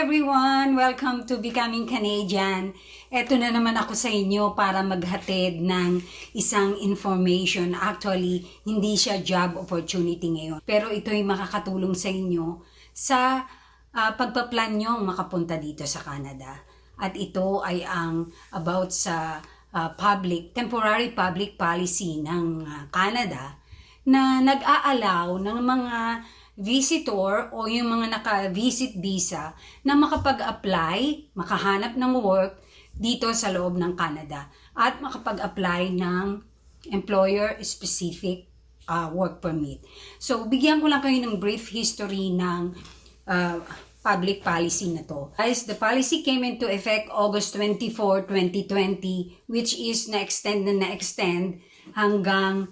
everyone! Welcome to Becoming Canadian. Eto na naman ako sa inyo para maghatid ng isang information. Actually, hindi siya job opportunity ngayon. Pero ito'y makakatulong sa inyo sa pagpaplan nyong makapunta dito sa Canada. At ito ay ang about sa temporary public policy ng Canada na nag-aalaw ng mga visitor o yung mga naka-visit visa na makapag-apply, makahanap ng work dito sa loob ng Canada at makapag-apply ng employer-specific work permit. So, bigyan ko lang kayo ng brief history ng public policy na to. Guys, the policy came into effect August 24, 2020, which is na-extend hanggang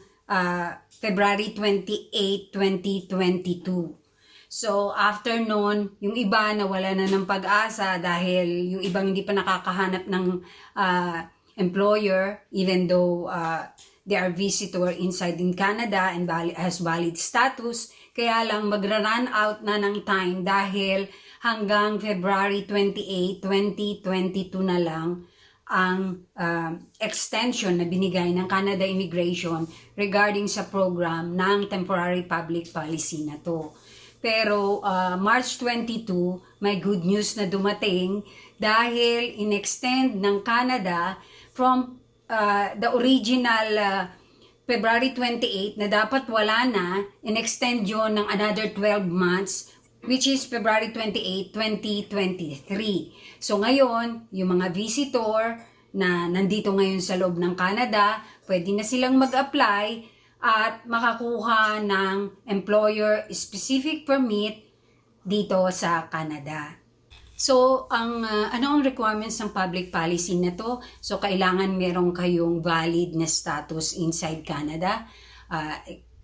February 28, 2022. So, after nun, yung iba nawala na ng pag-asa dahil yung ibang hindi pa nakakahanap ng employer even though they are visitor inside in Canada and has valid status. Kaya lang magra-run out na ng time dahil hanggang February 28, 2022 na lang ang extension na binigay ng Canada Immigration regarding sa program ng temporary public policy na to. Pero March 22, may good news na dumating dahil in-extend ng Canada from the original February 28 na dapat wala na, in-extend yun ng another 12 months which is February 28, 2023. So ngayon, yung mga visitor na nandito ngayon sa loob ng Canada, pwede na silang mag-apply at makakuha ng employer-specific permit dito sa Canada. So, ano ang requirements ng public policy na to? So, kailangan meron kayong valid na status inside Canada.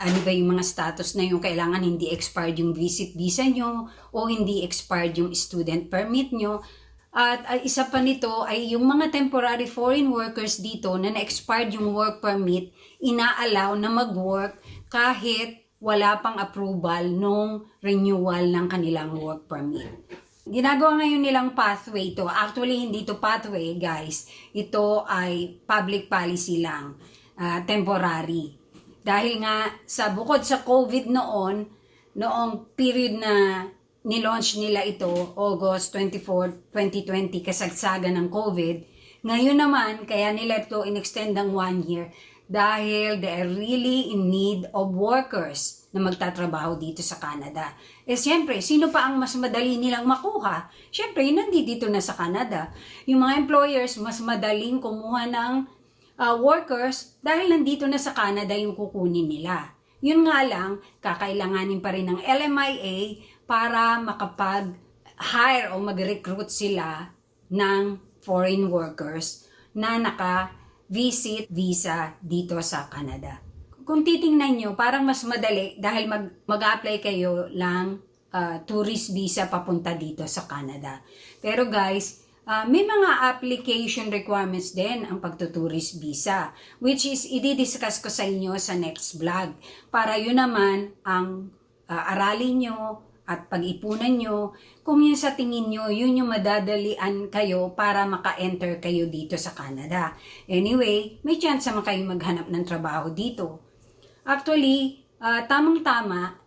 Ano ba yung mga status na yung kailangan hindi expired yung visit visa nyo o hindi expired yung student permit nyo. At isa pa nito ay yung mga temporary foreign workers dito na na-expired yung work permit, ina-allow na mag-work kahit wala pang approval nung renewal ng kanilang work permit. Ginagawa ngayon nilang pathway to. Actually, hindi to pathway, guys. Ito ay public policy lang, temporary. Dahil nga sa bukod sa COVID noong period na nilaunch nila ito, August 24, 2020, kasagsagan ng COVID, ngayon naman, kaya nila ito in-extend ng 1 year dahil they are really in need of workers na magtatrabaho dito sa Canada. Eh siyempre, sino pa ang mas madali nilang makuha? Siyempre, nandito na sa Canada. Yung mga employers, mas madaling kumuha ng workers dahil nandito na sa Canada yung kukunin nila. Yun nga lang, kakailanganin pa rin ng LMIA para makapag-hire o mag-recruit sila ng foreign workers na naka-visit visa dito sa Canada. Kung titingnan nyo, parang mas madali dahil mag-apply kayo lang tourist visa papunta dito sa Canada. Pero guys, may mga application requirements din ang pagtutourist visa, which is i-discuss ko sa inyo sa next vlog. Para yun naman ang aralin nyo at pag-ipunan nyo, kung yun sa tingin nyo, yun yung madadalian kayo para maka-enter kayo dito sa Canada. Anyway, may chance naman kayo maghanap ng trabaho dito. Actually, tamang-tama,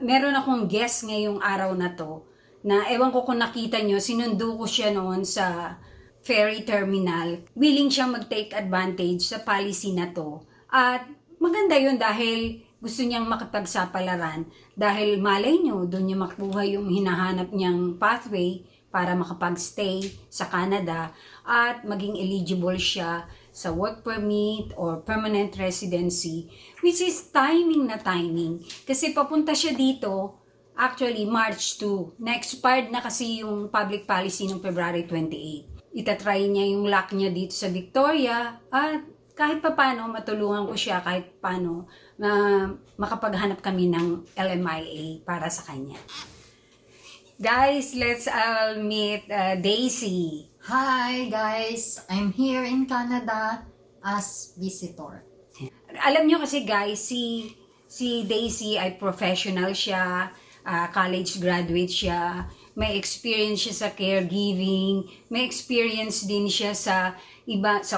meron akong guest ngayong araw na to, na ewan ko kung nakita nyo, sinundo ko siya noon sa ferry terminal. Willing siyang mag-take advantage sa policy na to. At maganda yun dahil gusto niyang makipagsapalaran. Dahil malay nyo, doon niya makuha yung hinahanap niyang pathway para makapag-stay sa Canada at maging eligible siya sa work permit or permanent residency, which is timing na timing. Kasi papunta siya dito, actually, March 2. Na-expired na kasi yung public policy ng February 28. Itatry niya yung luck niya dito sa Victoria at kahit paano matulungan ko siya kahit paano na makapaghanap kami ng LMIA para sa kanya. Guys, let's all meet Daisy. Hi guys, I'm here in Canada as visitor. Alam nyo kasi guys, si Daisy ay professional siya, college graduate siya, may experience siya sa caregiving, may experience din siya sa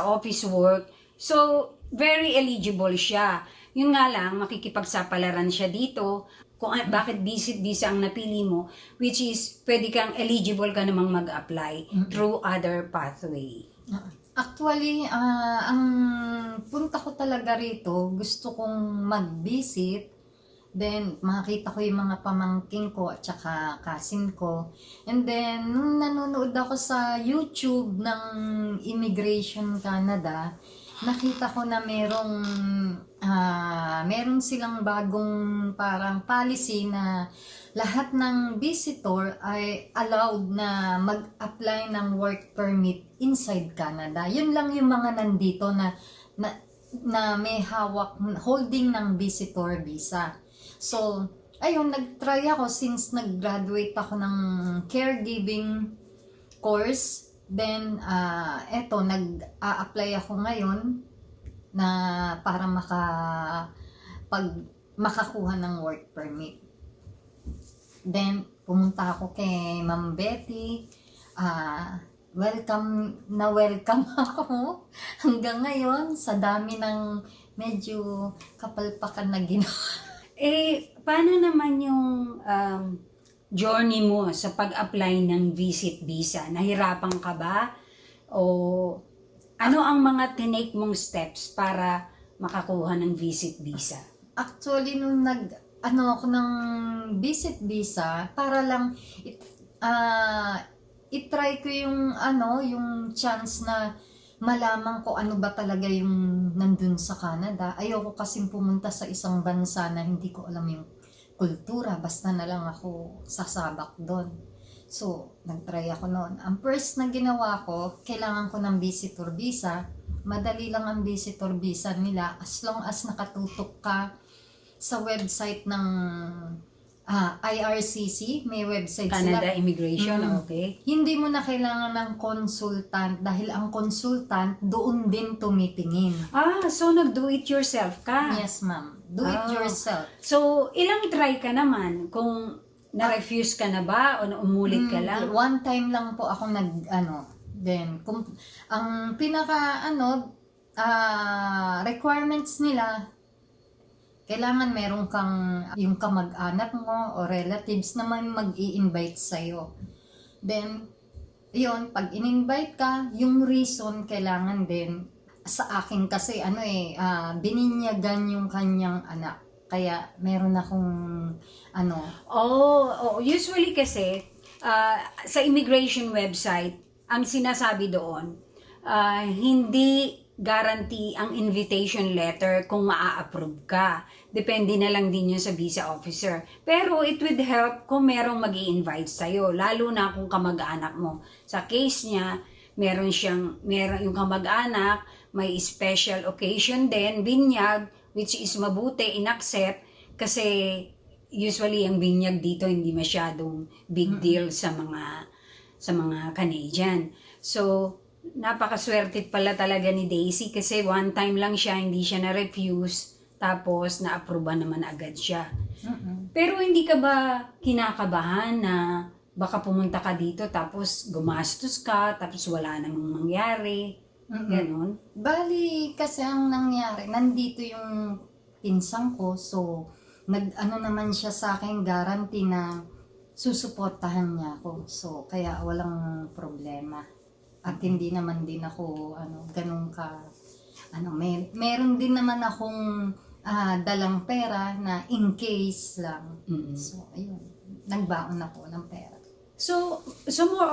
office work. So, very eligible siya. Yun nga lang, makikipagsapalaran siya dito kung bakit visit visa ang napili mo, which is pwede kang eligible ka namang mag-apply through other pathway. Actually, ang punta ko talaga rito, gusto kong mag-visit. Then, makita ko yung mga pamangking ko at saka cousin ko. And then, nung nanonood ako sa YouTube ng Immigration Canada, nakita ko na meron silang bagong parang policy na lahat ng visitor ay allowed na mag-apply ng work permit inside Canada. Yun lang yung mga nandito na may hawak, holding ng visitor visa. So, ayun, nag-try ako since nag-graduate ako ng caregiving course. Then, eto, nag-a-apply ako ngayon na para makakuha ng work permit. Then, pumunta ako kay Ma'am Betty. Welcome ako hanggang ngayon sa dami ng medyo kapalpakan na ginawa. Paano naman yung journey mo sa pag-apply ng visit visa? Nahirapan ka ba? O ano ang mga tinake mong steps para makakuha ng visit visa? Actually, nung ako ng visit visa, para lang itry ko yung chance na malaman ko ano ba talaga yung nandun sa Canada. Ayoko kasing pumunta sa isang bansa na hindi ko alam yung kultura, basta na lang ako sasabak doon. So, nag-try ako noon. Ang first na ginawa ko, kailangan ko ng visitor visa. Madali lang ang visitor visa nila as long as nakatutok ka sa website ng IRCC, may website Canada sila. Immigration, okay. Hindi mo na kailangan ng consultant dahil ang consultant doon din tumitingin. So nag-do it yourself ka? Yes, ma'am. Do it yourself. So, ilang try ka naman? Kung na-refuse ka na ba o umulit ka lang? One time lang po ako then, ang pinaka, requirements nila, kailangan meron kang yung kamag-anak mo o relatives naman mag-i-invite sa'yo. Then, yun, pag in-invite ka, yung reason kailangan din, sa akin kasi, bininyagan yung kanyang anak. Kaya, meron akong, usually kasi, sa immigration website, ang sinasabi doon, hindi guarantee ang invitation letter kung maa-approve ka. Depende na lang din yun sa visa officer. Pero it would help kung merong mag-i-invite sa'yo, lalo na kung kamag-anak mo. Sa case niya, meron yung kamag-anak, may special occasion din, binyag, which is mabuti, in-accept, kasi usually ang binyag dito hindi masyadong big deal sa mga Canadian. So, napakaswerte pala talaga ni Daisy kasi one time lang siya, hindi siya na-refuse, tapos na-approve naman agad siya. Pero hindi ka ba kinakabahan na baka pumunta ka dito tapos gumastos ka, tapos wala namang mangyari? Ganon? Bali, kasi ang nangyari, nandito yung pinsang ko, so naman siya sa akin guarantee na susuportahan niya ako. So, kaya walang problema. At hindi naman din ako, ganun ka, meron din naman akong dalang pera na in case lang. So, ayun, nagbaon ako ng pera. So more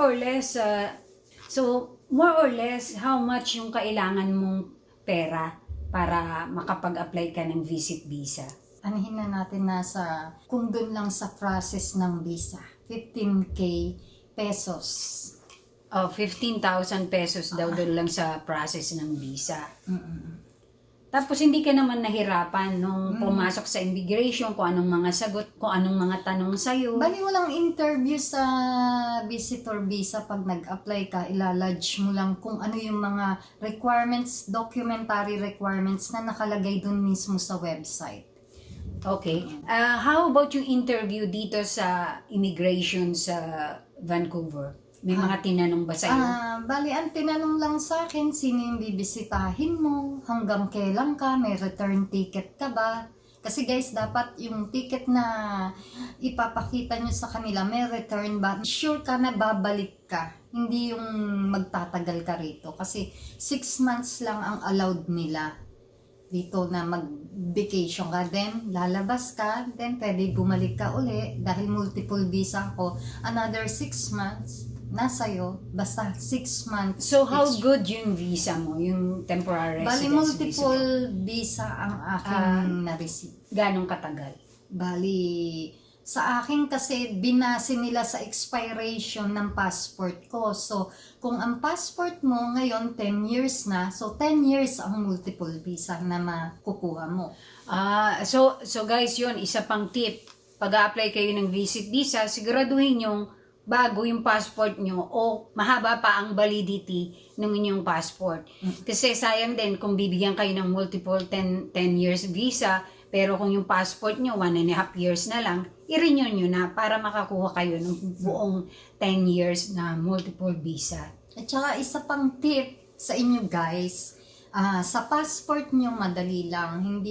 or less, how much yung kailangan mong pera para makapag-apply ka ng visit visa? Anahin na natin kung dun lang sa process ng visa, 15K pesos. 15,000 pesos daw doon lang sa process ng visa. Tapos hindi ka naman nahirapan nung pumasok sa immigration, kung anong mga sagot, kung anong mga tanong sa'yo. Bali walang interview sa visitor visa pag nag-apply ka, ilalodge mo lang kung ano yung mga requirements, documentary requirements na nakalagay dun mismo sa website. Okay. How about yung interview dito sa immigration sa Vancouver? May mga tinanong ba sa'yo? Bali, ang tinanong lang sa akin, sino yung bibisitahin mo? Hanggang kailan ka? May return ticket ka ba? Kasi guys, dapat yung ticket na ipapakita nyo sa kanila, may return ba? Sure ka na babalik ka. Hindi yung magtatagal ka rito. Kasi 6 months lang ang allowed nila dito na mag-vacation ka. Then, lalabas ka. Then, pwede bumalik ka uli. Dahil multiple visa ko. Another 6 months. Nasa'yo, basta 6 months. So, how good yung visa mo? Yung temporary Bali, residence multiple visa? visa ang aking na-receive. Ganong katagal? Bali, sa akin kasi binase nila sa expiration ng passport ko. So, kung ang passport mo ngayon 10 years na, so 10 years ang multiple visa na makukuha mo. So guys, yun, isa pang tip. Pag-a-apply kayo ng visit visa, siguraduhin yung bago yung passport nyo o mahaba pa ang validity ng inyong passport. Kasi sayang din kung bibigyan kayo ng multiple 10 years visa, pero kung yung passport nyo 1.5 years na lang, i-renew nyo na para makakuha kayo ng buong 10 years na multiple visa. At saka isa pang tip sa inyo guys, sa passport nyo madali lang.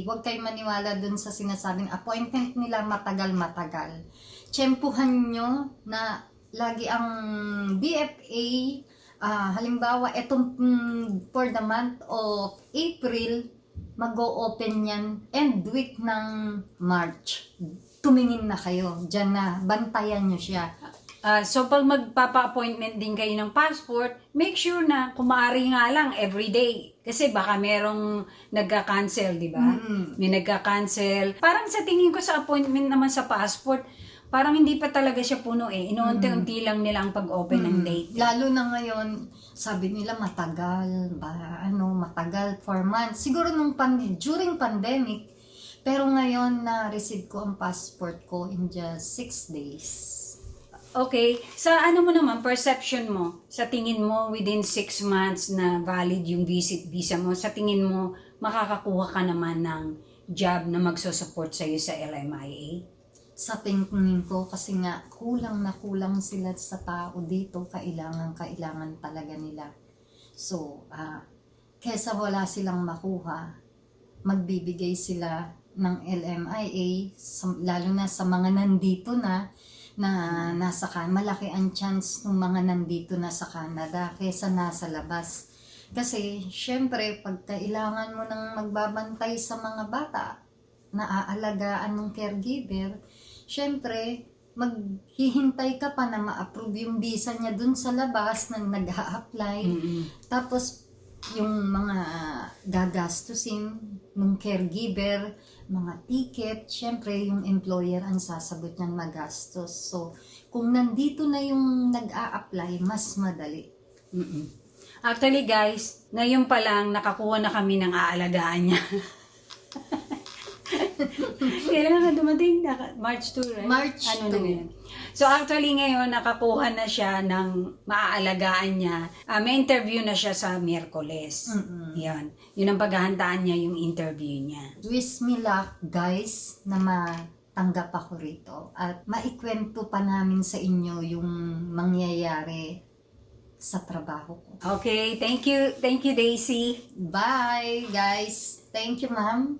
Huwag kayo maniwala dun sa sinasabing appointment nila matagal-matagal. Tsempuhan nyo na lagi ang DFA, halimbawa, etong for the month of April, mag-o-open yan end week ng March. Tumingin na kayo. Diyan na, bantayan nyo siya. So pag magpapa-appointment din kayo ng passport, make sure na kung maaari nga lang everyday. Kasi baka merong nagka-cancel, di ba? May nagka-cancel. Parang sa tingin ko sa appointment naman sa passport, parang hindi pa talaga siya puno eh. Inuunti-unti lang nila ang pag-open ng date. Lalo na ngayon, sabi nila matagal, matagal 4 months. Siguro during pandemic, pero ngayon na-receive ko ang passport ko in just 6 days. Okay, sa ano mo naman, perception mo, sa tingin mo within 6 months na valid yung visit visa mo, sa tingin mo makakakuha ka naman ng job na magsusupport sa'yo sa LMIA? Sa tingin ko kasi nga kulang na kulang sila sa tao dito, kailangan talaga nila. So, kesa wala silang makuha, magbibigay sila ng LMIA, lalo na sa mga nandito na nasa malaki ang chance ng mga nandito na sa Canada kesa nasa labas. Kasi, syempre, pag kailangan mo nang magbabantay sa mga bata, naaalagaan ng caregiver, syempre, maghihintay ka pa na ma-approve yung visa niya dun sa labas na nag-a-apply. Tapos, yung mga gagastusin ng caregiver, mga ticket, syempre, yung employer ang sasagot niyang magastos. So, kung nandito na yung nag-a-apply, mas madali. Actually guys, ngayon pa lang nakakuha na kami ng aalagaan niya. Kailan nga dumating? March 2, right? March 2. Na yun? So actually ngayon nakakuha na siya ng maaalagaan niya. May interview na siya sa Miyerkules. Yan. Yun ang paghahandaan niya, yung interview niya. Wish me luck guys na matanggap ako rito. At maikwento pa namin sa inyo yung mangyayari sa trabaho ko. Okay, thank you. Thank you, Daisy. Bye guys. Thank you ma'am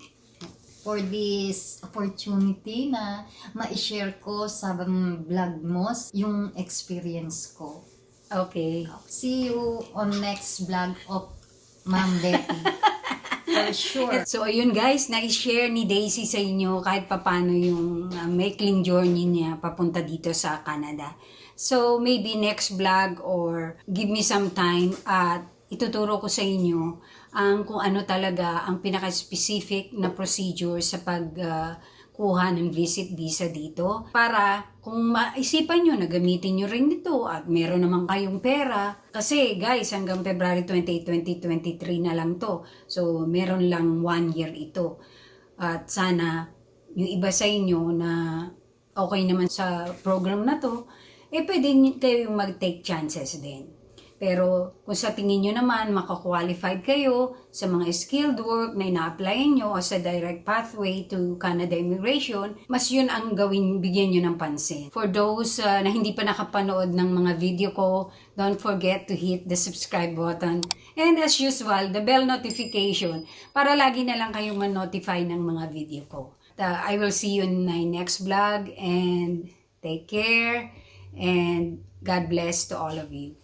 for this opportunity na ma-share ko sa vlog mo yung experience ko. Okay. See you on next vlog of Ma'am Betty. For sure. So ayun guys, na-share ni Daisy sa inyo kahit papano yung maikling journey niya papunta dito sa Canada. So maybe next vlog or give me some time at ituturo ko sa inyo ang kung ano talaga ang pinaka-specific na procedure sa pagkuha ng visit visa dito para kung maisipan nyo na gamitin nyo rin ito at meron naman kayong pera kasi guys hanggang February 28, 2023 na lang to, so meron lang 1 year ito at sana yung iba sa inyo na okay naman sa program na to pwede kayong mag-take chances din. Pero kung sa tingin nyo naman makakwalified kayo sa mga skilled work na ina-applyan nyo as a direct pathway to Canada immigration, mas yun ang bigyan nyo ng pansin. For those na hindi pa nakapanood ng mga video ko, don't forget to hit the subscribe button. And as usual, the bell notification para lagi na lang kayong ma-notify ng mga video ko. I will see you in my next vlog and take care and God bless to all of you.